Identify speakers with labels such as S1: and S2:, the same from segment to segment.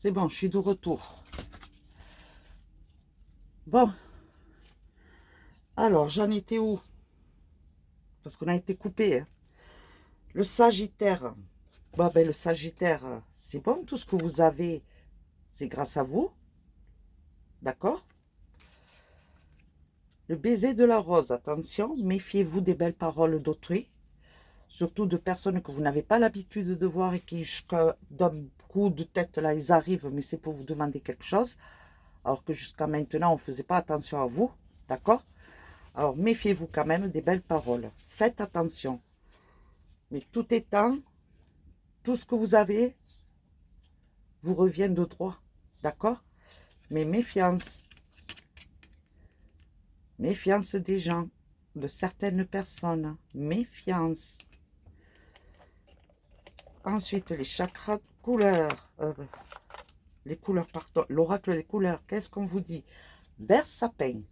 S1: C'est bon, je suis de retour. Bon, alors j'en étais où? Parce qu'on a été coupé, hein. Le Sagittaire. Bon, ben, le Sagittaire, c'est bon, tout ce que vous avez, c'est grâce à vous. D'accord? Le baiser de la rose, attention, méfiez-vous des belles paroles d'autrui, surtout de personnes que vous n'avez pas l'habitude de voir et qui, d'un coup de tête, là, ils arrivent, mais c'est pour vous demander quelque chose, alors que jusqu'à maintenant, on ne faisait pas attention à vous. D'accord? Alors, méfiez-vous quand même des belles paroles. Faites attention. Mais tout étant, tout ce que vous avez vous revient de droit. D'accord? Mais méfiance. Méfiance des gens, de certaines personnes. Méfiance. Ensuite, les chakras couleurs. Les couleurs, pardon. L'oracle des couleurs. Qu'est-ce qu'on vous dit? Vert sapin.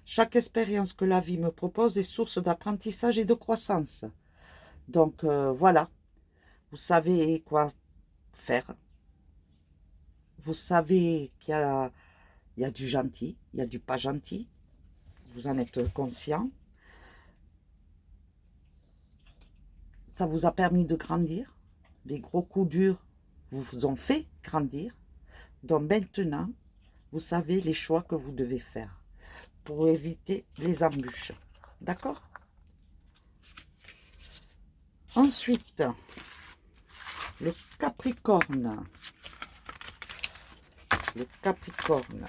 S1: Chaque expérience que la vie me propose est source d'apprentissage et de croissance. Donc, voilà. Vous savez quoi faire. Vous savez qu'il y a du gentil, il y a du pas gentil. Vous en êtes conscient. Ça vous a permis de grandir. Les gros coups durs vous ont fait grandir. Donc maintenant, vous savez les choix que vous devez faire pour éviter les embûches. D'accord? Ensuite, le Capricorne. Le Capricorne.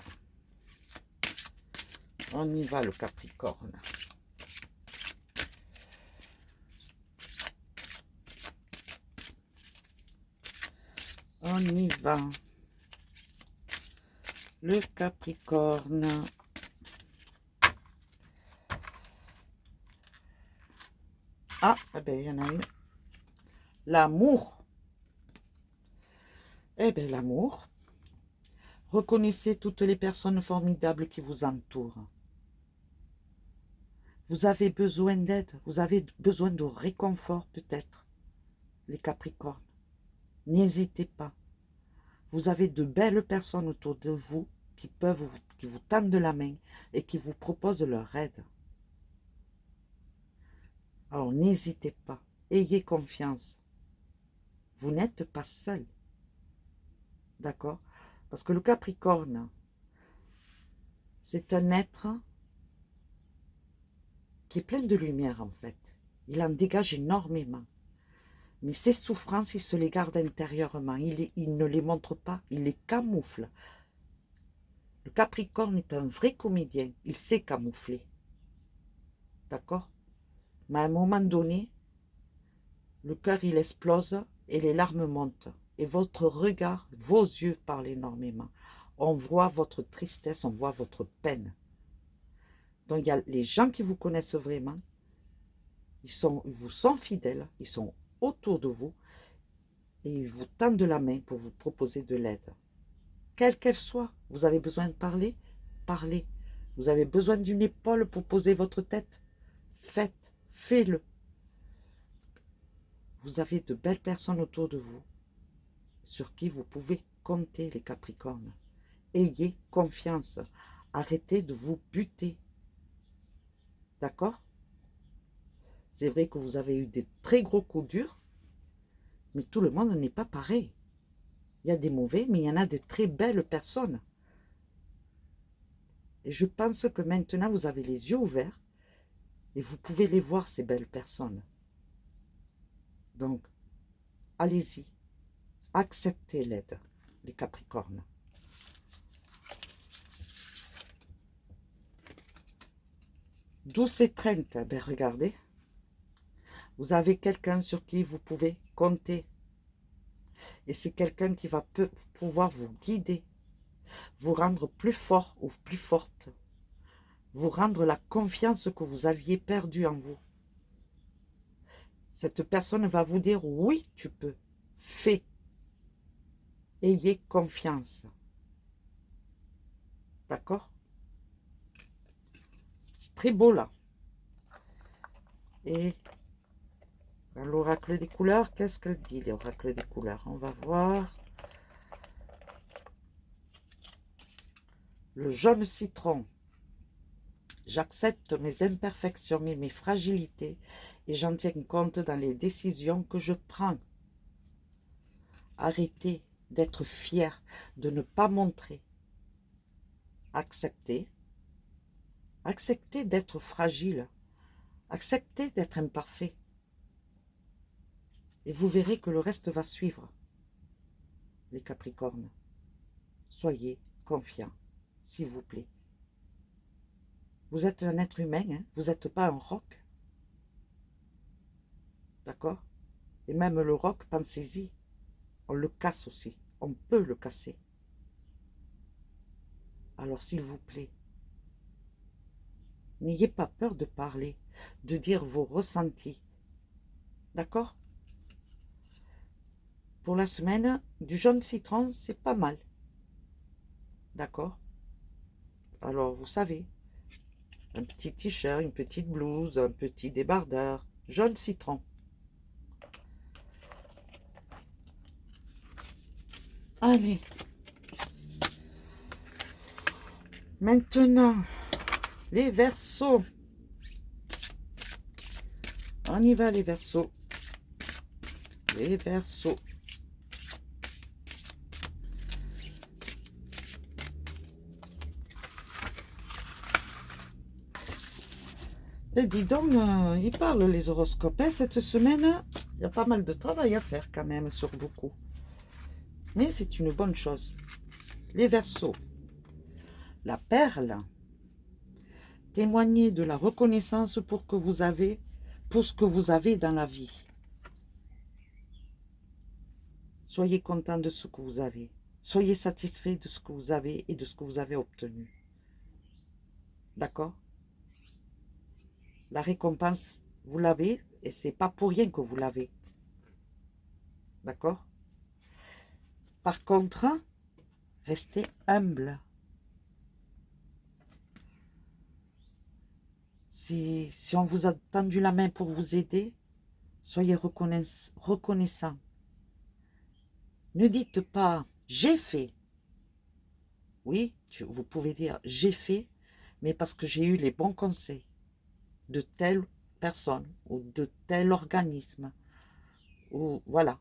S1: On y va, le Capricorne. On y va. Le Capricorne. Ah, eh bien, il y en a une. L'amour. Eh bien, l'amour. Reconnaissez toutes les personnes formidables qui vous entourent. Vous avez besoin d'aide, vous avez besoin de réconfort peut-être, les Capricornes. N'hésitez pas. Vous avez de belles personnes autour de vous qui vous tendent la main et qui vous proposent leur aide. Alors n'hésitez pas, ayez confiance. Vous n'êtes pas seul. D'accord? Parce que le Capricorne, c'est un être qui est plein de lumière en fait. Il en dégage énormément. Mais ses souffrances, il se les garde intérieurement. Il ne les montre pas, il les camoufle. Le Capricorne est un vrai comédien. Il sait camoufler. D'accord? Mais à un moment donné, le cœur, il explose et les larmes montent. Et votre regard, vos yeux parlent énormément. On voit votre tristesse, on voit votre peine. Donc, il y a les gens qui vous connaissent vraiment. Ils vous sont fidèles. Ils sont autour de vous. Et ils vous tendent la main pour vous proposer de l'aide. Quelle qu'elle soit, vous avez besoin de parler, parlez. Vous avez besoin d'une épaule pour poser votre tête, faites-le. Vous avez de belles personnes autour de vous sur qui vous pouvez compter, les Capricornes. Ayez confiance. Arrêtez de vous buter. D'accord? C'est vrai que vous avez eu des très gros coups durs, mais tout le monde n'est pas pareil. Il y a des mauvais, mais il y en a de très belles personnes. Et je pense que maintenant, vous avez les yeux ouverts et vous pouvez les voir, ces belles personnes. Donc, allez-y. Acceptez l'aide, les Capricornes. Douce étreinte, ben regardez. Vous avez quelqu'un sur qui vous pouvez compter. Et c'est quelqu'un qui va pouvoir vous guider, vous rendre plus fort ou plus forte, vous rendre la confiance que vous aviez perdue en vous. Cette personne va vous dire, oui, tu peux, fais. Ayez confiance. D'accord? C'est très beau là. Et l'oracle des couleurs, qu'est-ce qu'elle dit, l'oracle des couleurs? On va voir. Le jaune citron. J'accepte mes imperfections et mes fragilités et j'en tiens compte dans les décisions que je prends. Arrêtez d'être fier, de ne pas montrer. Acceptez. Acceptez d'être fragile. Acceptez d'être imparfait. Et vous verrez que le reste va suivre. Les Capricornes. Soyez confiants, s'il vous plaît. Vous êtes un être humain, hein? Vous n'êtes pas un roc. D'accord? Et même le roc, pensez-y, on le casse aussi. On peut le casser. Alors s'il vous plaît, n'ayez pas peur de parler, de dire vos ressentis. D'accord? Pour la semaine, du jaune citron, c'est pas mal. D'accord? Alors, vous savez, un petit t-shirt, une petite blouse, un petit débardeur, jaune citron. Allez. Maintenant, les Verseaux. On y va, les Verseaux. Les Verseaux. Et dis donc, ils parlent les horoscopes. Hein, cette semaine, il y a pas mal de travail à faire quand même sur beaucoup. Mais c'est une bonne chose. Les Verseaux. La perle. Témoignez de la reconnaissance pour ce que vous avez dans la vie. Soyez content de ce que vous avez. Soyez satisfait de ce que vous avez et de ce que vous avez obtenu. D'accord? La récompense, vous l'avez et c'est pas pour rien que vous l'avez. D'accord? Par contre, restez humble. Si on vous a tendu la main pour vous aider, soyez reconnaissant. Ne dites pas « j'ai fait ». Oui, vous pouvez dire « j'ai fait », mais parce que j'ai eu les bons conseils de telle personne ou de tel organisme. Ou voilà.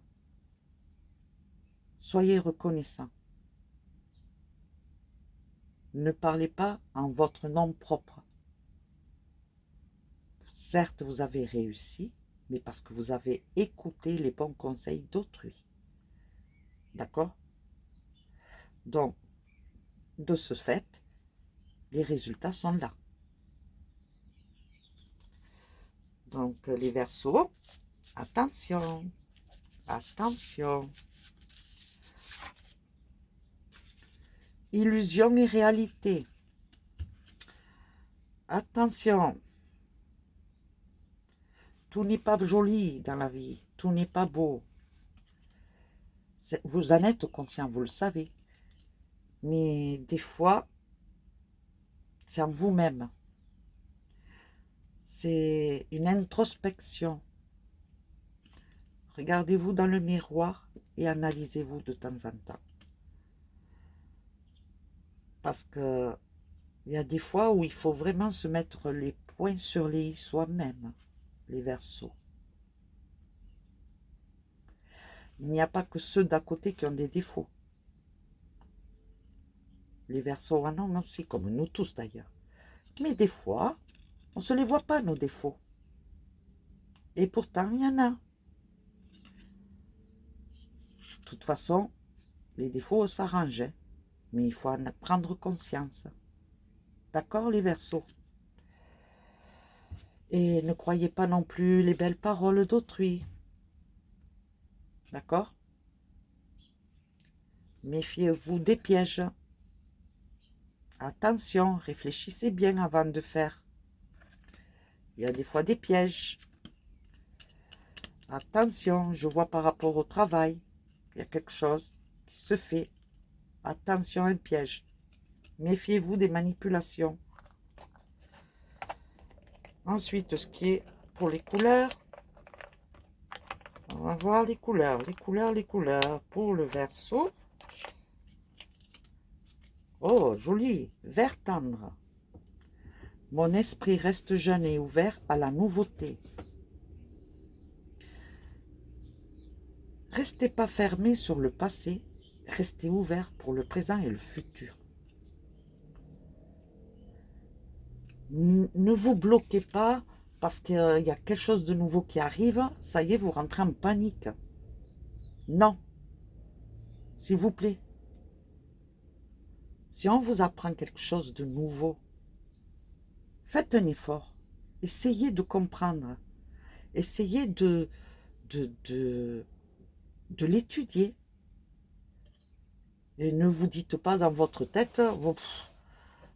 S1: Soyez reconnaissant. Ne parlez pas en votre nom propre. Certes, vous avez réussi, mais parce que vous avez écouté les bons conseils d'autrui. D'accord? Donc, de ce fait, les résultats sont là. Donc, les Verseaux, attention, attention. Illusion et réalité. Attention. Tout n'est pas joli dans la vie. Tout n'est pas beau. Vous en êtes conscient, vous le savez. Mais des fois, c'est en vous-même. C'est une introspection. Regardez-vous dans le miroir et analysez-vous de temps en temps. Parce que il y a des fois où il faut vraiment se mettre les points sur les i soi-même, les Verseaux. Il n'y a pas que ceux d'à côté qui ont des défauts. Les Verseaux en ont aussi, comme nous tous d'ailleurs. Mais des fois, on ne se les voit pas, nos défauts. Et pourtant, il y en a. De toute façon, les défauts s'arrangent. Hein. Mais il faut en prendre conscience. D'accord, les Verseaux? Et ne croyez pas non plus les belles paroles d'autrui. D'accord? Méfiez-vous des pièges. Attention, réfléchissez bien avant de faire. Il y a des fois des pièges. Attention, je vois par rapport au travail, il y a quelque chose qui se fait. Attention, un piège. Méfiez-vous des manipulations. Ensuite, ce qui est pour les couleurs, on va voir les couleurs. Pour le Verseau. Oh, joli. Vert tendre. Mon esprit reste jeune et ouvert à la nouveauté. Restez pas fermé sur le passé, restez ouvert pour le présent et le futur. Ne vous bloquez pas parce qu'il y a quelque chose de nouveau qui arrive, ça y est, vous rentrez en panique. Non, s'il vous plaît. Si on vous apprend quelque chose de nouveau, faites un effort. Essayez de comprendre. Essayez de, de, de l'étudier. Et ne vous dites pas dans votre tête, bon,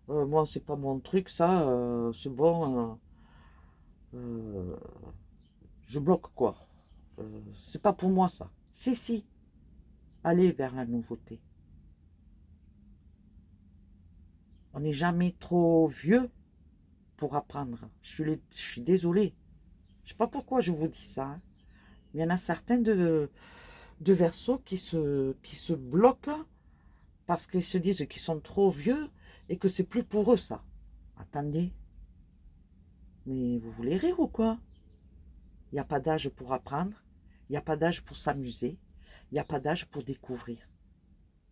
S1: moi c'est pas mon truc ça, c'est bon, euh, je bloque quoi. C'est pas pour moi ça. Si, si, allez vers la nouveauté. On n'est jamais trop vieux pour apprendre. Je suis désolée. Je sais pas pourquoi je vous dis ça, hein. Il y en a certains de Verseaux qui se bloquent parce qu'ils se disent qu'ils sont trop vieux et que c'est plus pour eux ça. Attendez, mais vous voulez rire ou quoi? Il n'y a pas d'âge pour apprendre, il n'y a pas d'âge pour s'amuser, il n'y a pas d'âge pour découvrir.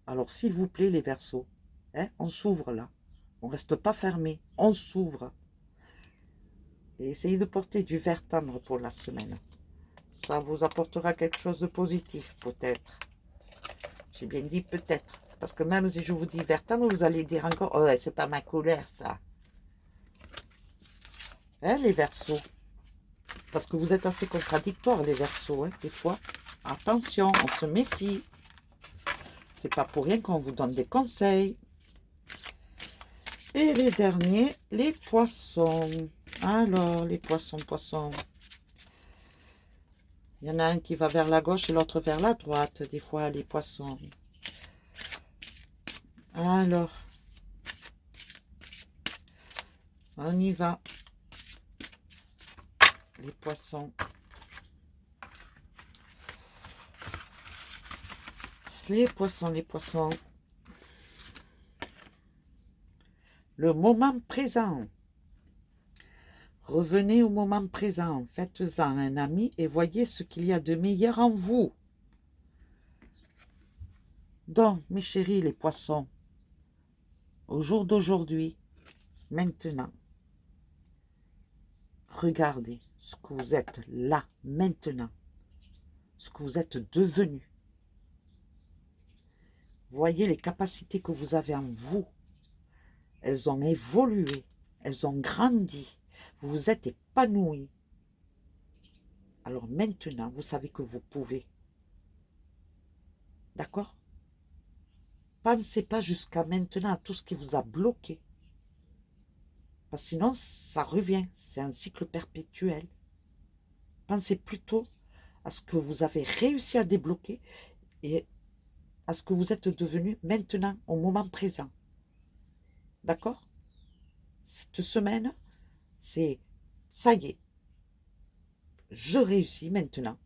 S1: Alors s'il vous plaît les Verseaux, hein, on s'ouvre là, on ne reste pas fermé, on s'ouvre. Et essayez de porter du vert tendre pour la semaine. Ça vous apportera quelque chose de positif peut-être. J'ai bien dit peut-être. Parce que même si je vous dis vert tendre, vous allez dire encore, oh, c'est pas ma couleur ça. Hein, les Verseaux? Parce que vous êtes assez contradictoires, les Verseaux, hein, des fois. Attention, on se méfie. C'est pas pour rien qu'on vous donne des conseils. Et les derniers, les Poissons. Alors, les poissons. Il y en a un qui va vers la gauche et l'autre vers la droite, des fois, les Poissons. Alors, on y va. Les Poissons. Les Poissons. Le moment présent. Revenez au moment présent. Faites-en un ami et voyez ce qu'il y a de meilleur en vous. Donc, mes chéris, les Poissons, au jour d'aujourd'hui, maintenant, regardez ce que vous êtes là, maintenant, ce que vous êtes devenu. Voyez les capacités que vous avez en vous. Elles ont évolué, elles ont grandi. Vous vous êtes épanoui. Alors maintenant, vous savez que vous pouvez. D'accord? Pensez pas jusqu'à maintenant à tout ce qui vous a bloqué. Parce que sinon, ça revient. C'est un cycle perpétuel. Pensez plutôt à ce que vous avez réussi à débloquer et à ce que vous êtes devenu maintenant, au moment présent. D'accord? Cette semaine, c'est ça y est, je réussis maintenant.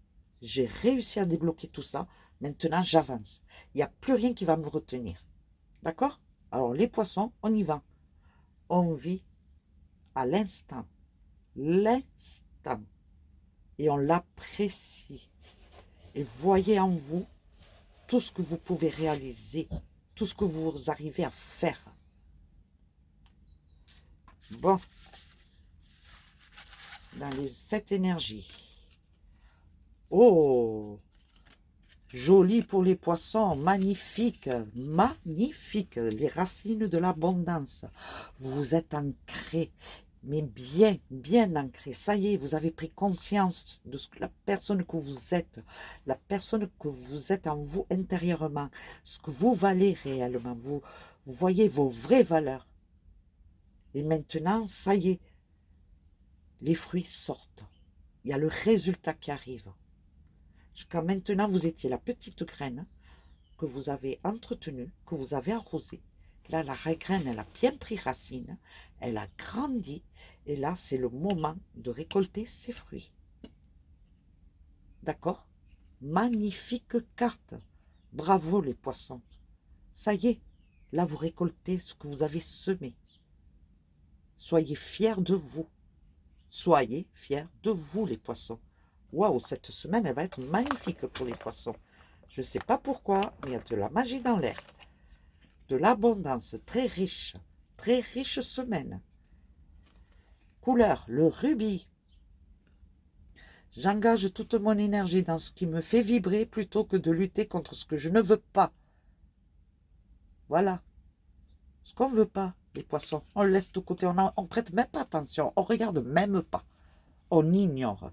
S1: J'ai réussi à débloquer tout ça. Maintenant, j'avance. Il n'y a plus rien qui va me retenir. D'accord? Alors, les Poissons, on y va. On vit à l'instant. L'instant. Et on l'apprécie. Et voyez en vous tout ce que vous pouvez réaliser, tout ce que vous arrivez à faire. Bon, dans cette énergie. Oh, joli pour les Poissons, magnifique, magnifique, les racines de l'abondance. Vous êtes ancré, mais bien, bien ancré. Ça y est, vous avez pris conscience de la personne que vous êtes en vous intérieurement, ce que vous valez réellement. Vous voyez vos vraies valeurs. Et maintenant, ça y est, les fruits sortent. Il y a le résultat qui arrive. Jusqu'à maintenant, vous étiez la petite graine que vous avez entretenue, que vous avez arrosée. Là, la graine, elle a bien pris racine, elle a grandi, et là, c'est le moment de récolter ses fruits. D'accord? Magnifique carte. Bravo les Poissons. Ça y est, Là, vous récoltez ce que vous avez semé. Soyez fiers de vous. Soyez fiers de vous, les poissons. Waouh, cette semaine, elle va être magnifique pour les poissons. Je ne sais pas pourquoi, mais il y a de la magie dans l'air. De l'abondance, très riche semaine. Couleur, le rubis. J'engage toute mon énergie dans ce qui me fait vibrer plutôt que de lutter contre ce que je ne veux pas. Voilà. Ce qu'on ne veut pas, les poissons, on le laisse de côté, on ne prête même pas attention, on ne regarde même pas. On ignore.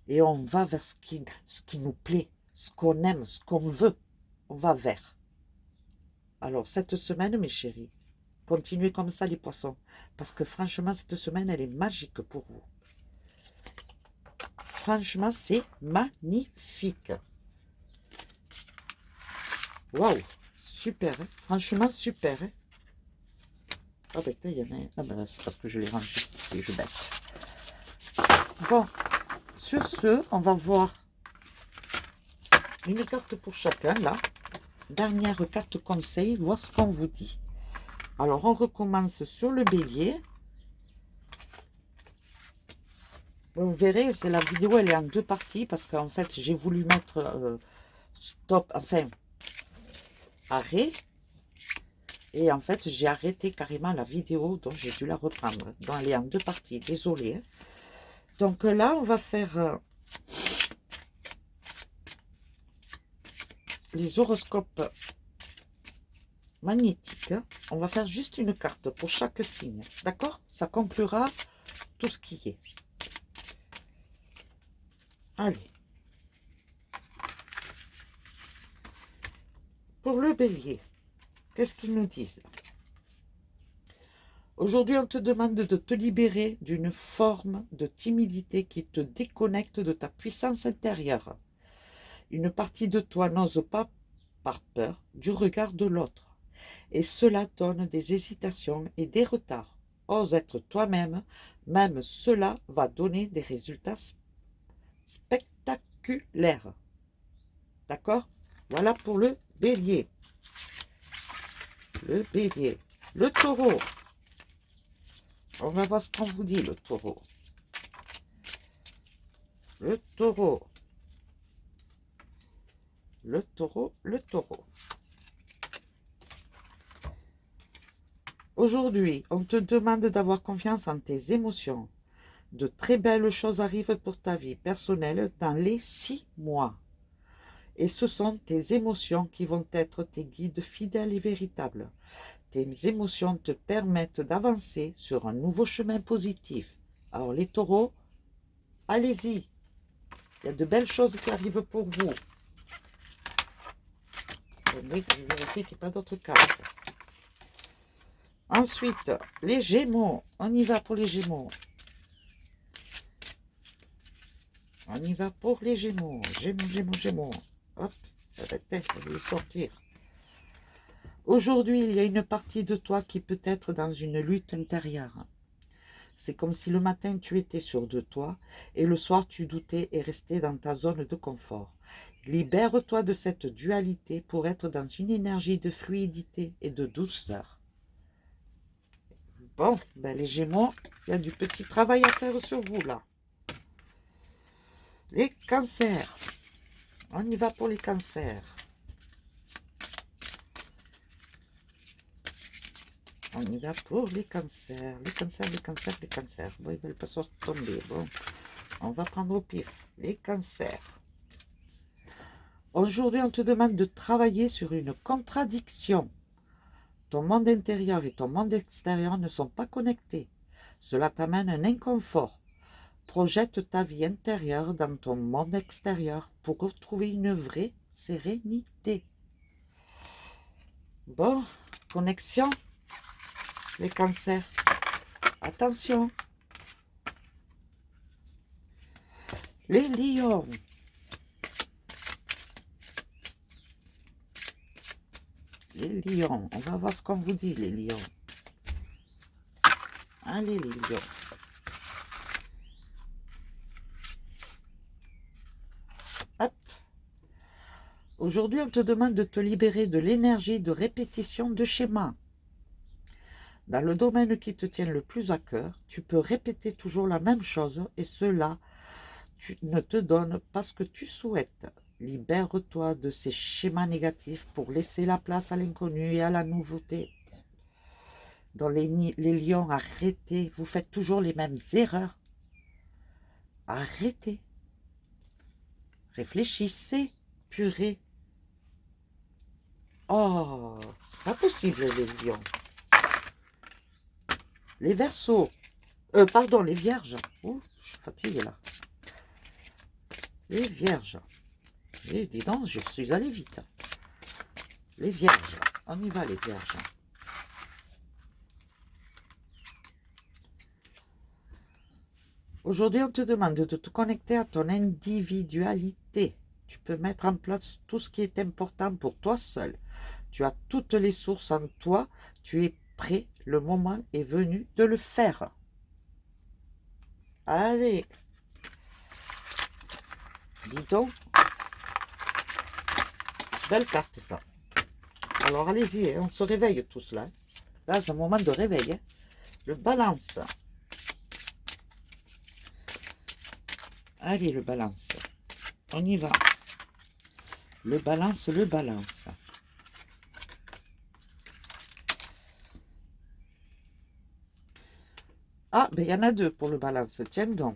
S1: Et on va vers ce qui nous plaît, ce qu'on aime, ce qu'on veut. On va vers. Alors, cette semaine, mes chéris, continuez comme ça, les poissons. Parce que franchement, cette semaine, elle est magique pour vous. Franchement, c'est magnifique. Waouh, super, hein? Franchement, super. Hein? Ah ben, il y en a un. Ah ben, c'est parce que je l'ai rangé, c'est je bête. Bon, sur ce, on va voir une carte pour chacun, là. Dernière carte conseil, voir ce qu'on vous dit. Alors, on recommence sur le bélier. Vous verrez, la vidéo, elle est en deux parties parce qu'en fait, j'ai voulu mettre stop, enfin, arrêt. Et en fait, j'ai arrêté carrément la vidéo, donc j'ai dû la reprendre. Donc, elle est en deux parties, désolé. Hein. Donc là, on va faire les horoscopes magnétiques. On va faire juste une carte pour chaque signe, d'accord? Ça conclura tout ce qui est. Allez. Pour le bélier, qu'est-ce qu'ils nous disent? Aujourd'hui, on te demande de te libérer d'une forme de timidité qui te déconnecte de ta puissance intérieure. Une partie de toi n'ose pas par peur du regard de l'autre. Et cela donne des hésitations et des retards. Ose être toi-même, même cela va donner des résultats spectaculaires. D'accord? Voilà pour le bélier. Le bélier. Le taureau. On va voir ce qu'on vous dit, le taureau. Le taureau. Le taureau, le taureau. Aujourd'hui, on te demande d'avoir confiance en tes émotions. De très belles choses arrivent pour ta vie personnelle dans les 6 mois. Et ce sont tes émotions qui vont être tes guides fidèles et véritables. Tes émotions te permettent d'avancer sur un nouveau chemin positif. Alors les taureaux, allez-y. Il y a de belles choses qui arrivent pour vous. Je vérifie qu'il n'y a pas d'autres cartes. Ensuite, les Gémeaux. On y va pour les Gémeaux. On y va pour les Gémeaux. Gémeaux. Hop, je vais sortir. Aujourd'hui, il y a une partie de toi qui peut être dans une lutte intérieure. C'est comme si le matin, tu étais sûr de toi et le soir, tu doutais et restais dans ta zone de confort. Libère-toi de cette dualité pour être dans une énergie de fluidité et de douceur. Bon, ben les Gémeaux, il y a du petit travail à faire sur vous, là. Les cancers. On y va pour les cancers. On y va pour les cancers. Les cancers. Bon, ils ne veulent pas sortir tomber. Bon, on va prendre au pif. Les cancers. Aujourd'hui, on te demande de travailler sur une contradiction. Ton monde intérieur et ton monde extérieur ne sont pas connectés. Cela t'amène un inconfort. Projette ta vie intérieure dans ton monde extérieur pour retrouver une vraie sérénité. Bon, connexion, les cancers. Attention. Les lions. Les lions. On va voir ce qu'on vous dit, les lions. Allez, les lions. Hop. Aujourd'hui, on te demande de te libérer de l'énergie de répétition de schémas. Dans le domaine qui te tient le plus à cœur, tu peux répéter toujours la même chose et cela ne te donne pas ce que tu souhaites. Libère-toi de ces schémas négatifs pour laisser la place à l'inconnu et à la nouveauté. Dans les lions, arrêtez, vous faites toujours les mêmes erreurs. Arrêtez. Réfléchissez, purée. Oh, c'est pas possible les lions. Les verseaux. Pardon, les vierges. Ouh, je suis fatiguée là. Les vierges. Et dis donc, je suis allée vite. Les vierges. On y va les vierges. Aujourd'hui, on te demande de te connecter à ton individualité. Tu peux mettre en place tout ce qui est important pour toi seul. Tu as toutes les sources en toi. Tu es prêt. Le moment est venu de le faire. Allez. Dis donc. Belle carte, ça. Alors, allez-y. On se réveille tous là. Là, c'est un moment de réveil. Le balance. Allez, le balance. On y va. Le balance, le balance. Ah, ben il y en a deux pour le balance. Tiens donc.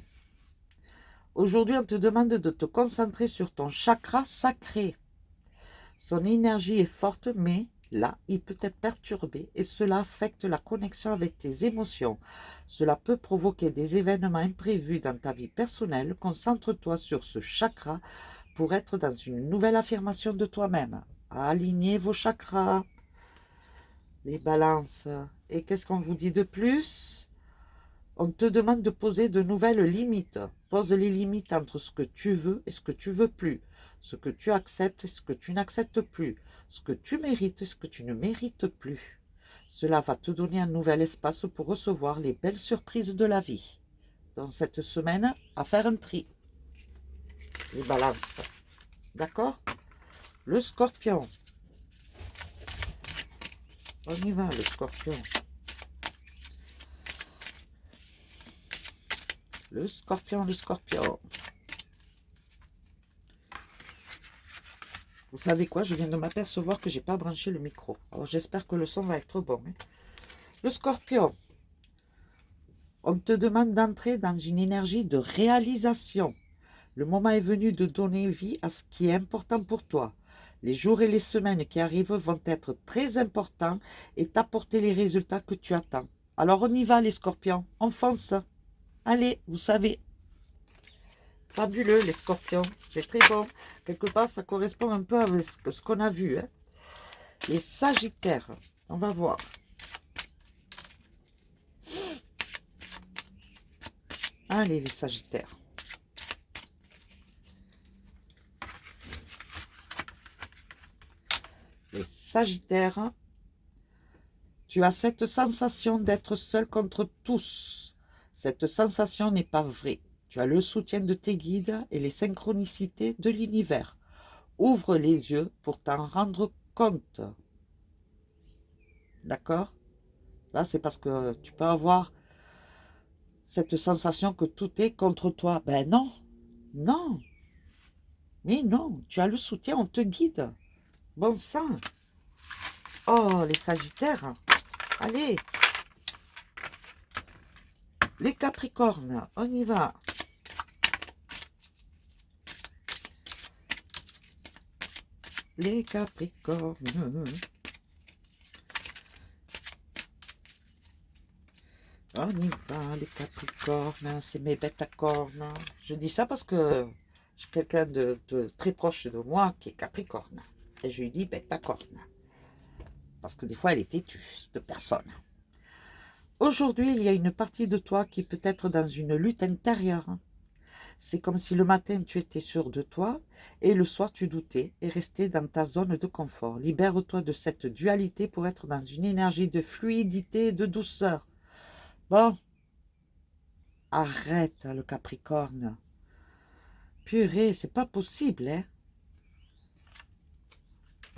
S1: Aujourd'hui, on te demande de te concentrer sur ton chakra sacré. Son énergie est forte, mais là, il peut être perturbé et cela affecte la connexion avec tes émotions. Cela peut provoquer des événements imprévus dans ta vie personnelle. Concentre-toi sur ce chakra pour être dans une nouvelle affirmation de toi-même. Alignez vos chakras, les balances. Et qu'est-ce qu'on vous dit de plus? On te demande de poser de nouvelles limites. Pose les limites entre ce que tu veux et ce que tu veux plus. Ce que tu acceptes et ce que tu n'acceptes plus. Ce que tu mérites et ce que tu ne mérites plus. Cela va te donner un nouvel espace pour recevoir les belles surprises de la vie. Dans cette semaine, à faire un tri. Les balances. D'accord? Le scorpion. On y va, le scorpion. Le scorpion, le scorpion. Vous savez quoi? Je viens de m'apercevoir que j'ai pas branché le micro. Alors j'espère que le son va être bon. Le scorpion. On te demande d'entrer dans une énergie de réalisation. Le moment est venu de donner vie à ce qui est important pour toi. Les jours et les semaines qui arrivent vont être très importants et t'apporter les résultats que tu attends. Alors on y va les scorpions, on fonce. Allez, vous savez. Fabuleux les scorpions, c'est très bon. Quelque part ça correspond un peu avec ce qu'on a vu. Hein. Les sagittaires, on va voir. Allez les sagittaires. Les sagittaires, tu as cette sensation d'être seul contre tous. Cette sensation n'est pas vraie. Tu as le soutien de tes guides et les synchronicités de l'univers. Ouvre les yeux pour t'en rendre compte. D'accord? Là, c'est parce que tu peux avoir cette sensation que tout est contre toi. Ben non, non, mais non, tu as le soutien, on te guide. Bon sang. Oh, les sagittaires. Allez. Les capricornes, on y va. Les capricornes. On y va, les capricornes, c'est mes bêtes à cornes. Je dis ça parce que j'ai quelqu'un de très proche de moi qui est capricorne. Et je lui dis bête à cornes. Parce que des fois, elle est têtue, cette personne. Aujourd'hui, il y a une partie de toi qui peut être dans une lutte intérieure. C'est comme si le matin, tu étais sûr de toi et le soir, tu doutais et restais dans ta zone de confort. Libère-toi de cette dualité pour être dans une énergie de fluidité et de douceur. Bon, arrête le Capricorne. Purée, c'est pas possible, hein.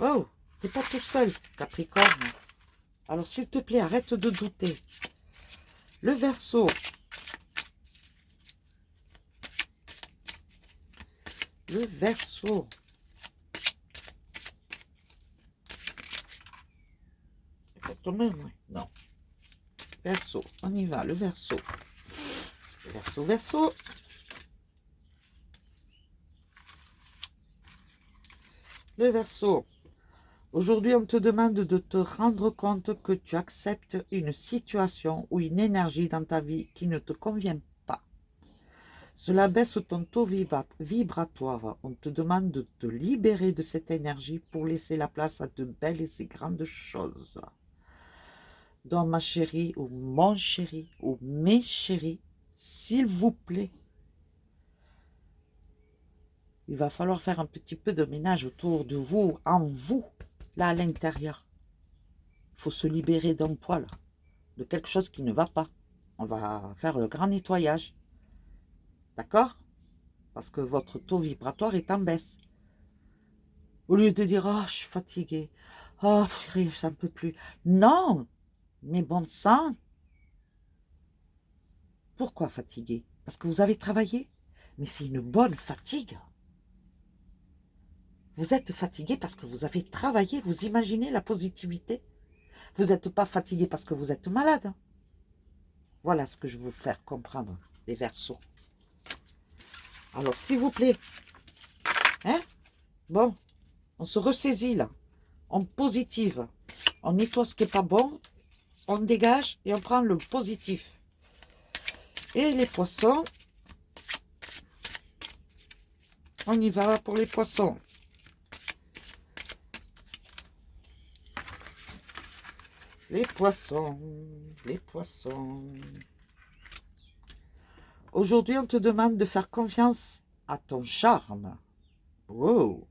S1: Oh, t'es pas tout seul, Capricorne. Alors, s'il te plaît, arrête de douter. Le Verseau. Le Verseau. Non. Verseau, on y va, le Verseau. Verseau, Verseau. Le Verseau. Aujourd'hui, on te demande de te rendre compte que tu acceptes une situation ou une énergie dans ta vie qui ne te convient pas. Cela baisse ton taux vibratoire. On te demande de te libérer de cette énergie pour laisser la place à de belles et grandes choses. Donc, ma chérie, ou mon chéri, ou mes chéris, s'il vous plaît, il va falloir faire un petit peu de ménage autour de vous, en vous, là à l'intérieur. Il faut se libérer d'un poids, là, de quelque chose qui ne va pas. On va faire le grand nettoyage. D'accord? Parce que votre taux vibratoire est en baisse. Au lieu de dire, oh, je suis fatiguée. Oh, purée, ça ne peut plus. Non, mais bon sang. Pourquoi fatigué? Parce que vous avez travaillé? Mais c'est une bonne fatigue. Vous êtes fatigué parce que vous avez travaillé. Vous imaginez la positivité? Vous n'êtes pas fatigué parce que vous êtes malade. Voilà ce que je veux vous faire comprendre, les Verseaux. Alors, s'il vous plaît, hein? Bon, on se ressaisit là. On positive. On nettoie ce qui n'est pas bon. On dégage et on prend le positif. Et les poissons, on y va pour les poissons. Les poissons, les poissons. Aujourd'hui, on te demande de faire confiance à ton charme. Wow!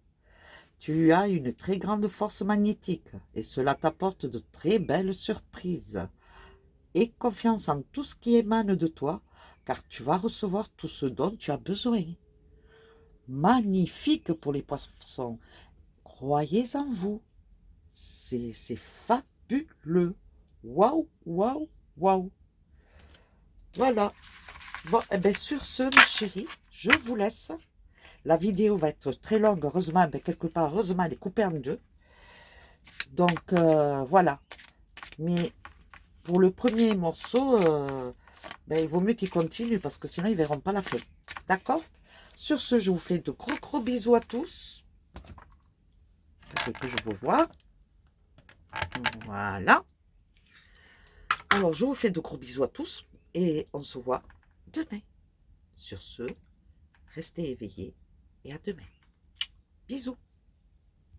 S1: Tu as une très grande force magnétique et cela t'apporte de très belles surprises. Aie confiance en tout ce qui émane de toi, car tu vas recevoir tout ce dont tu as besoin. Magnifique pour les poissons. Croyez en vous. C'est fabuleux. Waouh, waouh, waouh. Voilà. Bon, et bien sur ce, mes chéris, je vous laisse. La vidéo va être très longue, heureusement, ben, quelque part, heureusement, elle est coupée en deux. Donc, voilà. Mais pour le premier morceau, ben, il vaut mieux qu'il continue, parce que sinon, ils ne verront pas la fin. D'accord? Sur ce, je vous fais de gros, gros bisous à tous. Et que je vous vois. Voilà. Alors, je vous fais de gros bisous à tous. Et on se voit demain. Sur ce, restez éveillés. Et à demain. Bisous.